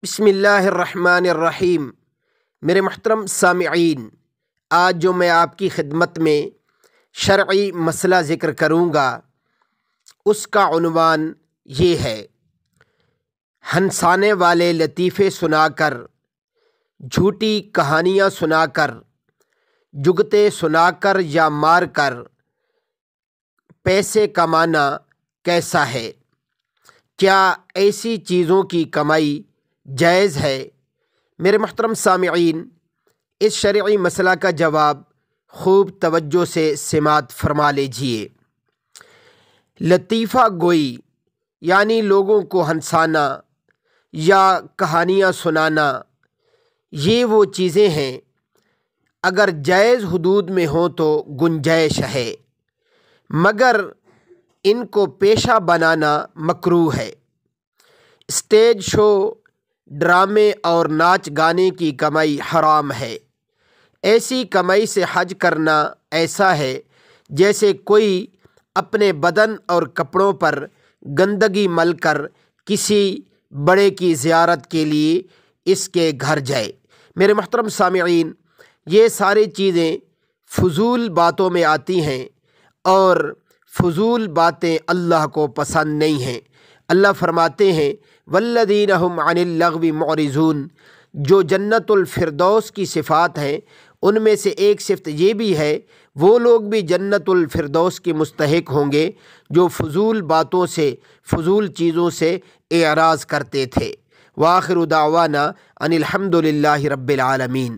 بسم اللہ الرحمن الرحیم۔ میرے محترم سامعین، آج جو میں آپ کی خدمت میں شرعی مسئلہ ذکر کروں گا اس کا عنوان یہ ہے: ہنسانے والے لطیفے سنا کر، جھوٹی کہانیاں سنا کر، جگتے سنا کر یا مار کر پیسے کمانا کیسا ہے؟ کیا ایسی چیزوں کی کمائی جائز ہے؟ میرے محترم سامعین، اس شرعی مسئلہ کا جواب خوب توجہ سے سماعت فرما لیجئے۔ لطیفہ گوئی یعنی لوگوں کو ہنسانا یا کہانیاں سنانا، یہ وہ چیزیں ہیں اگر جائز حدود میں ہوں تو گنجائش ہے، مگر ان کو پیشہ بنانا مکروہ ہے۔ اسٹیج شو، ڈرامے اور ناچ گانے کی کمائی حرام ہے۔ ایسی کمائی سے حج کرنا ایسا ہے جیسے کوئی اپنے بدن اور کپڑوں پر گندگی مل کر کسی بڑے کی زیارت کے لیے اس کے گھر جائے۔ میرے محترم سامعین، یہ ساری چیزیں فضول باتوں میں آتی ہیں اور فضول باتیں اللہ کو پسند نہیں ہیں۔ اللہ فرماتے ہیں: والذین هم عن اللغو معرضون۔ جو جنت الفردوس کی صفات ہیں ان میں سے ایک صفت یہ بھی ہے، وہ لوگ بھی جنت الفردوس کے مستحق ہوں گے جو فضول باتوں سے، فضول چیزوں سے اعراض کرتے تھے۔ وآخر دعوانا ان الحمد للہ رب العالمین۔